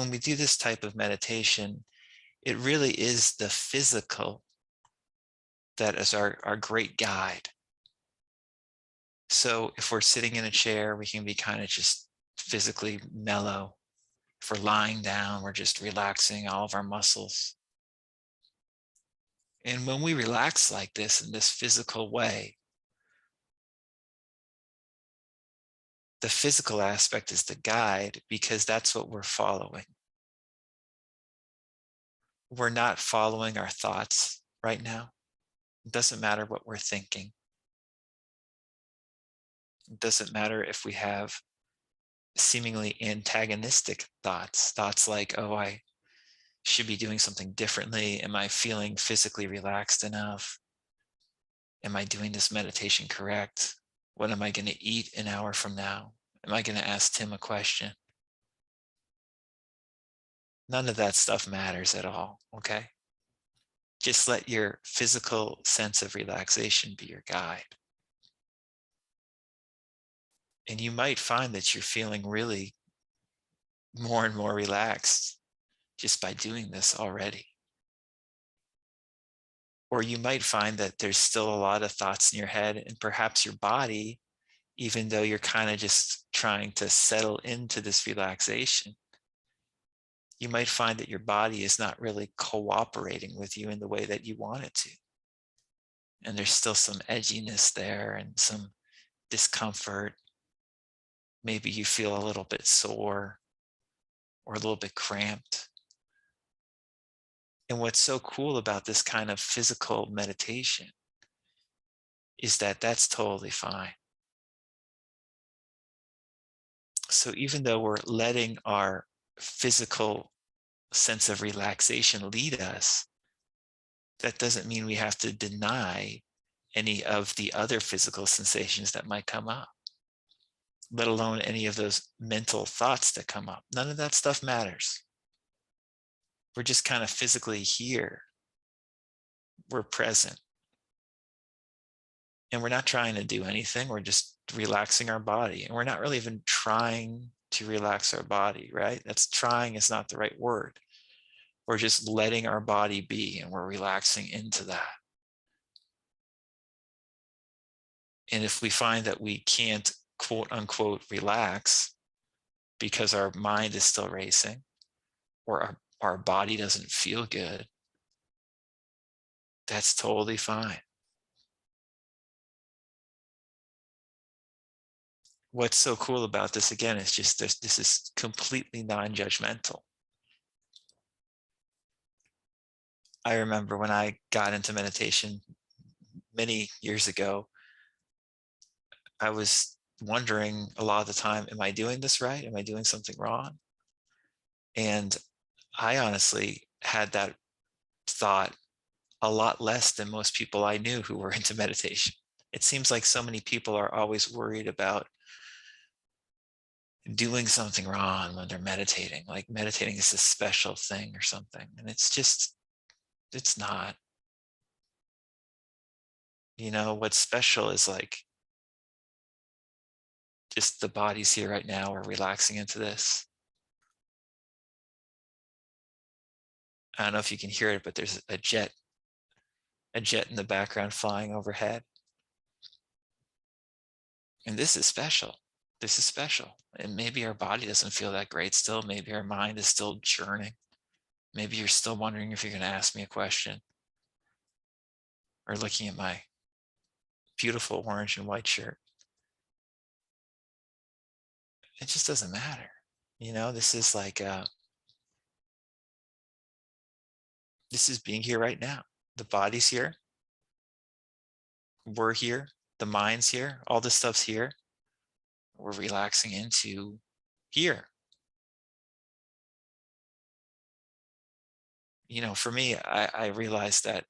When we do this type of meditation, it really is the physical that is our great guide. So if we're sitting in a chair, we can be kind of just physically mellow. If we're lying down, we're just relaxing all of our muscles. And when we relax like this in this physical way, the physical aspect is the guide because that's what we're following. We're not following our thoughts right now. It doesn't matter what we're thinking. It doesn't matter if we have seemingly antagonistic thoughts like, oh, I should be doing something differently. Am I feeling physically relaxed enough? Am I doing this meditation correct? What am I going to eat an hour from now? Am I going to ask Tim a question? None of that stuff matters at all, okay? Just let your physical sense of relaxation be your guide. And you might find that you're feeling really more and more relaxed just by doing this already. Or you might find that there's still a lot of thoughts in your head, and perhaps your body, even though you're kind of just trying to settle into this relaxation, you might find that your body is not really cooperating with you in the way that you want it to. And there's still some edginess there and some discomfort. Maybe you feel a little bit sore or a little bit cramped. And what's so cool about this kind of physical meditation is that that's totally fine. So even though we're letting our physical sense of relaxation lead us, that doesn't mean we have to deny any of the other physical sensations that might come up, let alone any of those mental thoughts that come up. None of that stuff matters. We're just kind of physically here. We're present. And we're not trying to do anything. We're just relaxing our body. And we're not really even trying to relax our body, right? That's trying is not the right word. We're just letting our body be and we're relaxing into that. And if we find that we can't, quote unquote, relax because our mind is still racing or our body doesn't feel good, that's totally fine. What's so cool about this, again, is just this is completely non-judgmental. I remember when I got into meditation many years ago, I was wondering a lot of the time, am I doing this right? Am I doing something wrong? And I honestly had that thought a lot less than most people I knew who were into meditation. It seems like so many people are always worried about doing something wrong when they're meditating, like meditating is a special thing or something. And it's not. What's special is like just the body's here right now. We're relaxing into this. I don't know if you can hear it, but there's a jet in the background flying overhead. And this is special. This is special. And maybe our body doesn't feel that great still. Maybe our mind is still churning. Maybe you're still wondering if you're going to ask me a question or looking at my beautiful orange and white shirt. It just doesn't matter. This is like, this is being here right now. The body's here. We're here. The mind's here. All this stuff's here. We're relaxing into here. For me, I realized that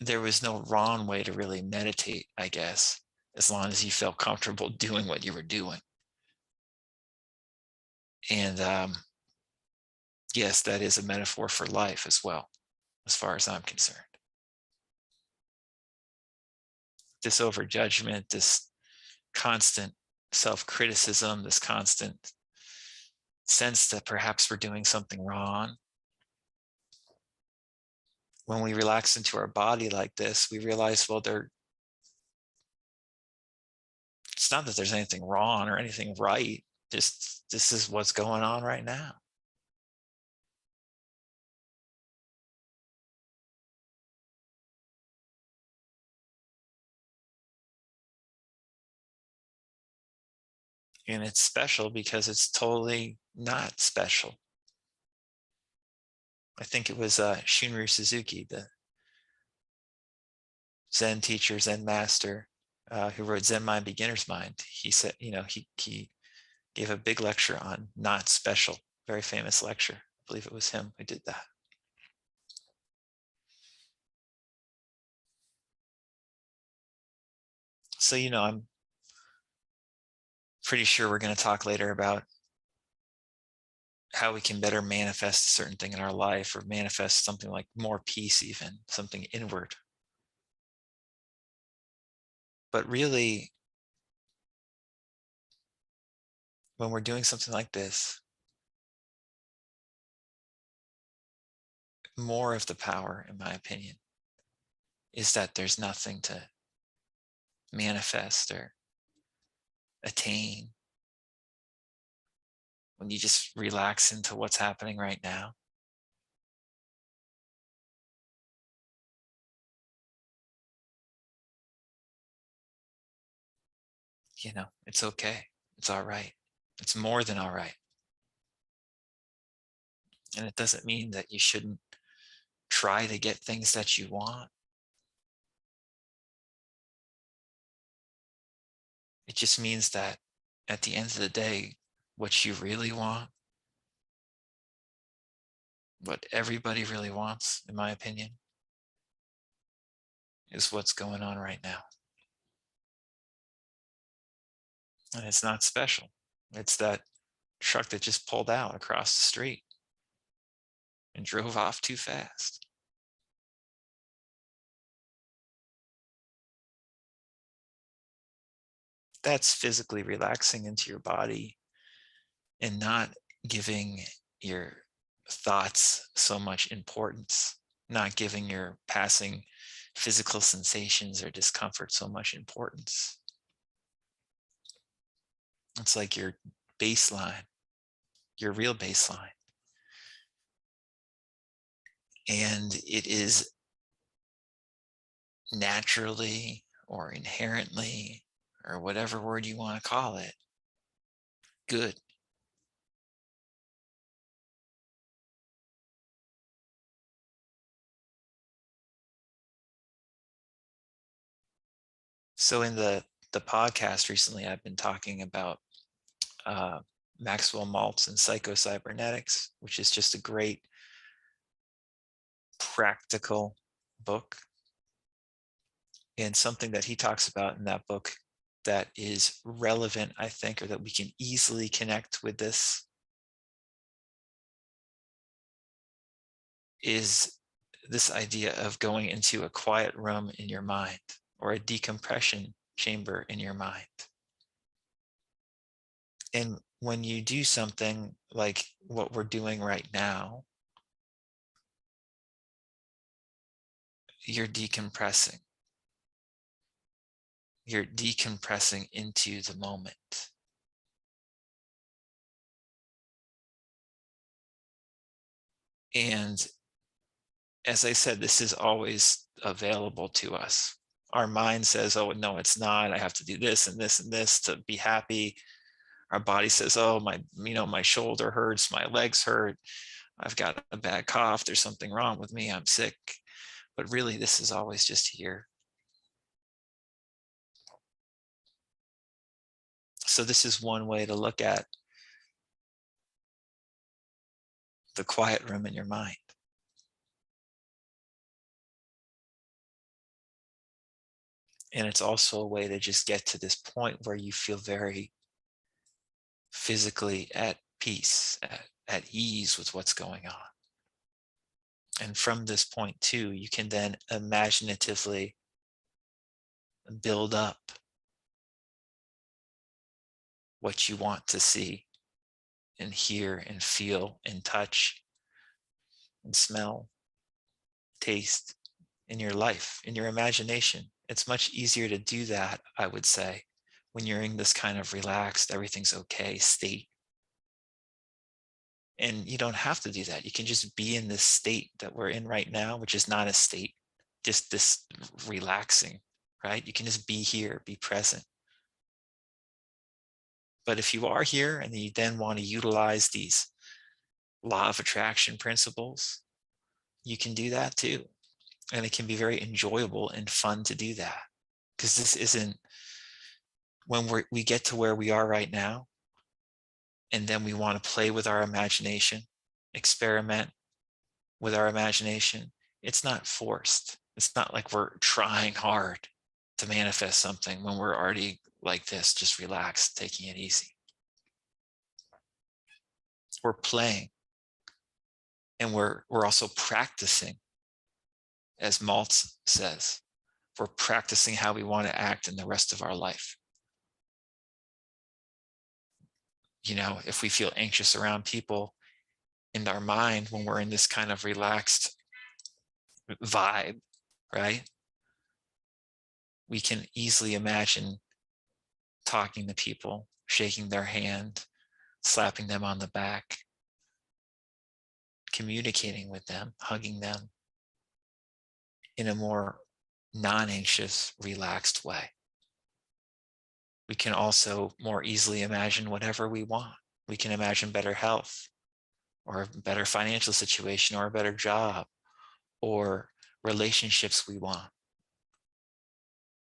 there was no wrong way to really meditate, I guess, as long as you felt comfortable doing what you were doing. And yes, that is a metaphor for life as well, as far as I'm concerned. This overjudgment, this constant self-criticism, this constant sense that perhaps we're doing something wrong. When we relax into our body like this, we realize, well, it's not that there's anything wrong or anything right. Just this is what's going on right now. And it's special because it's totally not special. I think it was Shunryu Suzuki, the Zen teacher, Zen master, who wrote Zen Mind, Beginner's Mind. He said, he gave a big lecture on not special, very famous lecture. I believe it was him who did that. So, I'm pretty sure we're going to talk later about how we can better manifest a certain thing in our life, or manifest something like more peace, even something inward. But really, when we're doing something like this, more of the power, in my opinion, is that there's nothing to manifest or attain when you just relax into what's happening right now. It's okay. It's all right. It's more than all right. And it doesn't mean that you shouldn't try to get things that you want. It just means that at the end of the day, what you really want, what everybody really wants, in my opinion, is what's going on right now. And it's not special. It's that truck that just pulled out across the street and drove off too fast. That's physically relaxing into your body and not giving your thoughts so much importance, not giving your passing physical sensations or discomfort so much importance. It's like your baseline, your real baseline. And it is naturally or inherently, or whatever word you want to call it, good. So in the podcast recently, I've been talking about uh, Maxwell Maltz and psychocybernetics, which is just a great practical book. And something that he talks about in that book that is relevant, I think, or that we can easily connect with this, is this idea of going into a quiet room in your mind, or a decompression chamber in your mind. And when you do something like what we're doing right now, you're decompressing. You're decompressing into the moment. And as I said, this is always available to us. Our mind says, oh, no, it's not. I have to do this and this and this to be happy. Our body says, oh, my shoulder hurts, my legs hurt. I've got a bad cough. There's something wrong with me. I'm sick. But really, this is always just here. So this is one way to look at the quiet room in your mind. And it's also a way to just get to this point where you feel very physically at peace, at ease with what's going on. And from this point too, you can then imaginatively build up what you want to see and hear and feel and touch and smell, taste in your life, in your imagination. It's much easier to do that, I would say, when you're in this kind of relaxed, everything's okay state. And you don't have to do that. You can just be in this state that we're in right now, which is not a state, just this relaxing, right? You can just be here, be present. But if you are here and you then want to utilize these law of attraction principles, you can do that too. And it can be very enjoyable and fun to do that. Because this isn't when we get to where we are right now, and then we want to play with our imagination, experiment with our imagination. It's not forced. It's not like we're trying hard to manifest something when we're already like this, just relaxed, taking it easy. We're playing, and we're also practicing, as Maltz says. We're practicing how we want to act in the rest of our life. You know, if we feel anxious around people in our mind when we're in this kind of relaxed vibe, right? We can easily imagine talking to people, shaking their hand, slapping them on the back, communicating with them, hugging them in a more non-anxious, relaxed way. We can also more easily imagine whatever we want. We can imagine better health, or a better financial situation, or a better job, or relationships we want.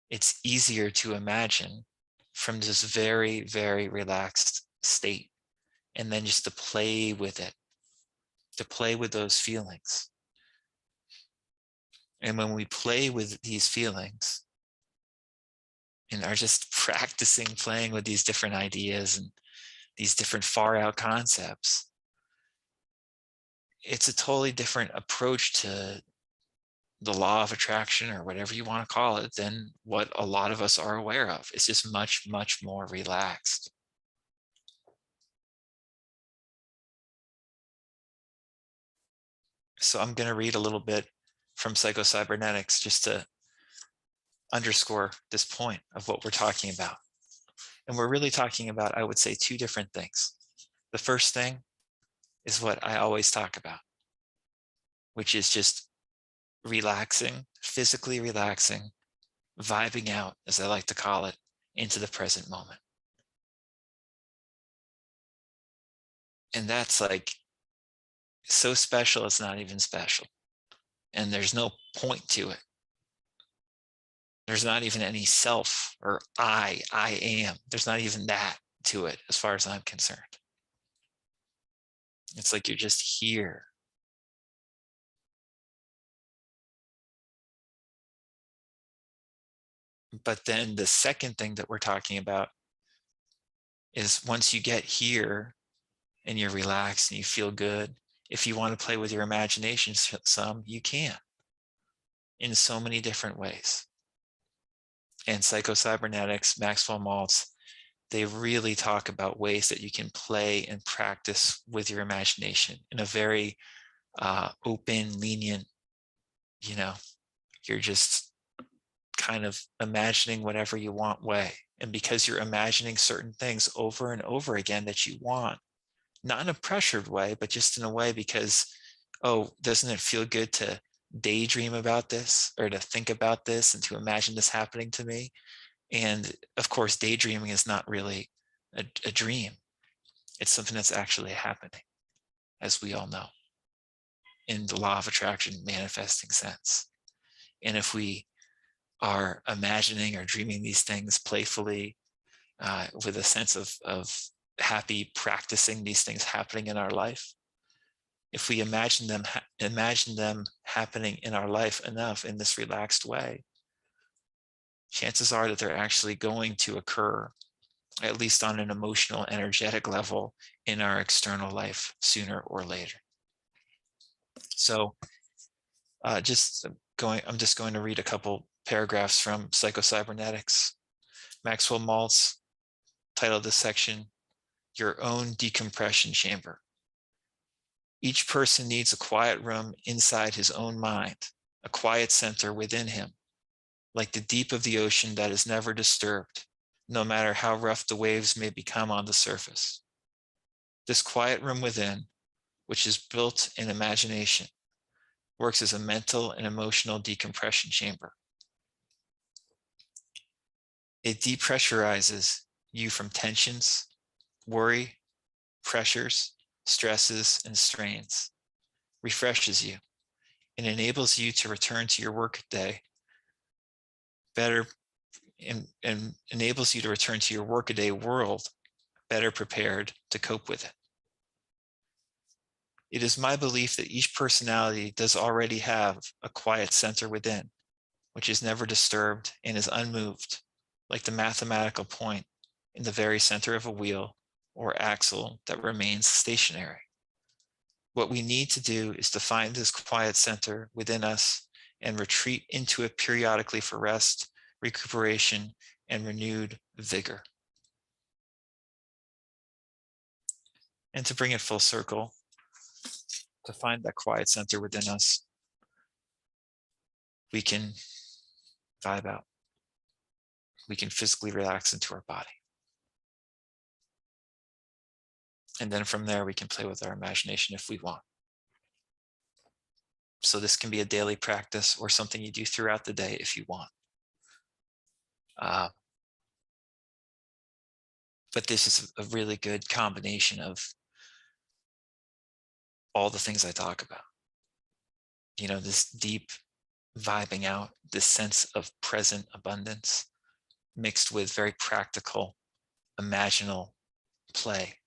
It's easier to imagine from this very, very relaxed state, and then just to play with it, to play with those feelings. And when we play with these feelings and are just practicing playing with these different ideas and these different far out concepts, it's a totally different approach to the law of attraction, or whatever you want to call it, than what a lot of us are aware of. It's just much, much more relaxed. So I'm going to read a little bit from psychocybernetics just to underscore this point of what we're talking about. And we're really talking about, I would say, two different things. The first thing is what I always talk about, which is just relaxing, physically relaxing, vibing out, as I like to call it, into the present moment. And that's like so special, it's not even special. And there's no point to it. There's not even any self or I am. There's not even that to it, as far as I'm concerned. It's like you're just here. But then the second thing that we're talking about is, once you get here and you're relaxed and you feel good, if you want to play with your imagination some, you can, in so many different ways. And psychocybernetics, Maxwell Maltz, they really talk about ways that you can play and practice with your imagination in a very open, lenient, you're just kind of imagining whatever you want way. And because you're imagining certain things over and over again that you want, not in a pressured way, but just in a way because, oh, doesn't it feel good to daydream about this, or to think about this, and to imagine this happening to me? And of course, daydreaming is not really a dream. It's something that's actually happening, as we all know, in the law of attraction manifesting sense. And if we are imagining or dreaming these things playfully, with a sense of happy practicing these things happening in our life, if we imagine them happening in our life enough in this relaxed way, chances are that they're actually going to occur, at least on an emotional, energetic level, in our external life sooner or later. So I'm just going to read a couple paragraphs from Psychocybernetics. Maxwell Maltz titled this section, your own decompression chamber. Each person needs a quiet room inside his own mind, a quiet center within him, like the deep of the ocean that is never disturbed, no matter how rough the waves may become on the surface. This quiet room within, which is built in imagination, works as a mental and emotional decompression chamber. It depressurizes you from tensions, worry, pressures, stresses, and strains, refreshes you, and enables you to return to your workday better and enables you to return to your workaday world better prepared to cope with it. It is my belief that each personality does already have a quiet center within, which is never disturbed and is unmoved, like the mathematical point in the very center of a wheel or axle that remains stationary. What we need to do is to find this quiet center within us and retreat into it periodically for rest, recuperation, and renewed vigor. And to bring it full circle, to find that quiet center within us, we can vibe out. We can physically relax into our body. And then from there, we can play with our imagination if we want. So this can be a daily practice or something you do throughout the day if you want. But this is a really good combination of all the things I talk about. You know, this deep vibing out, this sense of present abundance mixed with very practical, imaginal play.